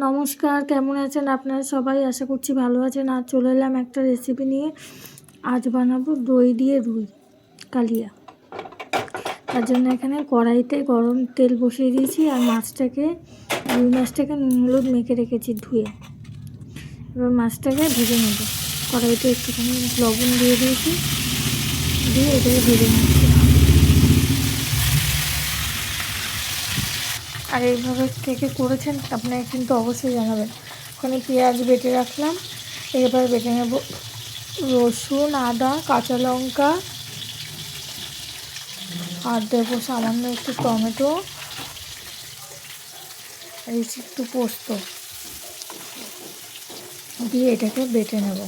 নমস্কার, কেমন আছেন আপনারা সবাই? আশা করছি ভালো আছেন। আজ চলে এলাম একটা রেসিপি নিয়ে। আজ বানাবো দই দিয়ে রুই কালিয়া। তার জন্য এখানে কড়াইতে গরম তেল বসিয়ে দিয়েছি আর রুই মাছটাকে নুন হলুদ মেখে রেখেছি ধুয়ে। এবার মাছটাকে ভেজে নেব। কড়াইতে একটুখানি লবণ দিয়ে দিয়েছি, দিয়ে এটাকে ভেজে নিচ্ছি। আর এইভাবে থেকে করেছেন আপনারা কিন্তু অবশ্যই জানাবেন। ওখানে পেঁয়াজ বেটে রাখলাম, এবার বেটে নেব রসুন, আদা, কাঁচা লঙ্কা, আর দেবো সামান্য একটু টমেটো, আর একটু পোস্ত দিয়ে এটাকে বেটে নেব।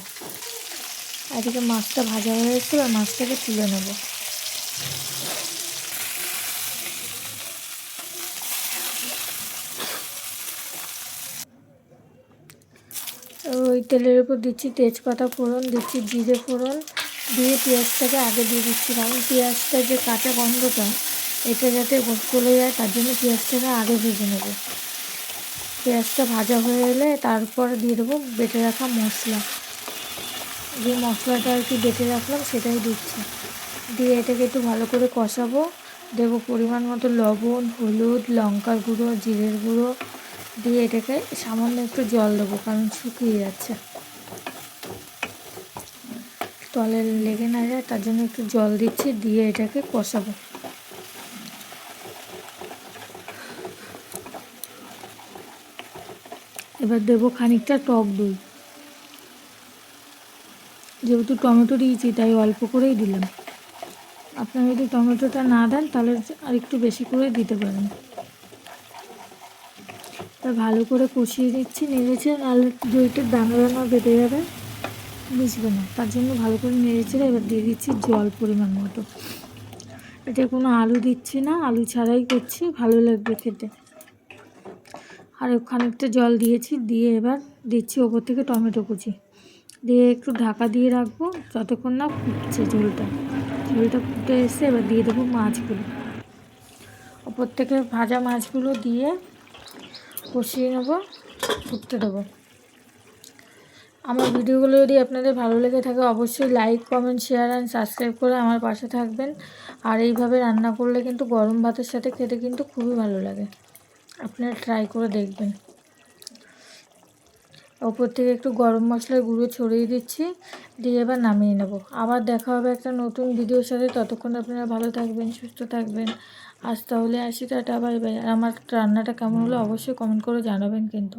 এদিকে মাছটা ভাজা হয়ে গেছে, আর মাছটাকে তুলে নেব। ওই তেলের উপর দিচ্ছি তেজপাতা ফোড়ন, দিচ্ছি জিরে ফোড়ন, দিয়ে পেঁয়াজটাকে আগে দিয়ে দিচ্ছি, কারণ পেঁয়াজটা যে কাঁচা গন্ধটা এটা যাতে চলে যায় তার জন্য পেঁয়াজটাকে আগে ভেজে নেব। পেঁয়াজটা ভাজা হয়ে এলে তারপরে দিয়ে দেবো বেটে রাখা মশলা। যে মশলাটা আর কি বেটে রাখলাম সেটাই দিচ্ছি, দিয়ে এটাকে একটু ভালো করে কষাবো। দেবো পরিমাণ মতো লবণ, হলুদ, লঙ্কার গুঁড়ো, জিরের গুঁড়ো, দিয়ে এটাকে সামান্য একটু জল দেবো, কারণ শুকিয়ে যাচ্ছে, তলে লেগে না যায় তার জন্য একটু জল দিচ্ছি, দিয়ে এটাকে কষাবো। এবার দেবো খানিকটা টক দই। যেহেতু টমেটো দিয়েছি তাই অল্প করেই দিলাম। আপনারা যদি টমেটোটা না দেন তাহলে আর একটু বেশি করে দিতে পারেন। তা ভালো করে কষিয়ে দিচ্ছি, নেড়েছে, নাহলে দইটার দানা দানা বেঁধে যাবে, বুঝবে না, তার জন্য ভালো করে নেড়েছে। এবার দিয়ে দিচ্ছি জল পরিমাণ মতো। এটা কোনো আলু দিচ্ছি না, আলু ছাড়াই করছি, ভালো লাগবে খেতে। আর খানিকটা জল দিয়েছি, দিয়ে এবার দিচ্ছি ওপর থেকে টমেটো কুচি, দিয়ে একটু ঢাকা দিয়ে রাখবো যতক্ষণ না ফুটছে। ঝোলটা ফুটে এসে এবার দিয়ে দেবো মাছগুলো। ওপর থেকে ভাজা মাছগুলো দিয়ে কষিয়ে নেবো, ফুটতে দেবো। আমার ভিডিওগুলো যদি আপনাদের ভালো লেগে থাকে অবশ্যই like, comment, share and subscribe করে আমার পাশে থাকবেন। আর এইভাবে রান্না করলে কিন্তু গরম ভাতের সাথে খেতে কিন্তু খুবই ভালো লাগে, আপনারা ট্রাই করে দেখবেন। ওপর থেকে একটু গরম মশলার গুঁড়ো ছড়িয়ে দিচ্ছি, দিয়ে এবার নামিয়ে নেব। আবার দেখা হবে একটা নতুন ভিডিওর সাথে, ততক্ষণ আপনারা ভালো থাকবেন, সুস্থ থাকবেন। আজ তাহলে আসি, টাটা, বাই বাই। আর আমার রান্নাটা কেমন হলো অবশ্যই কমেন্ট করে জানাবেন কিন্তু।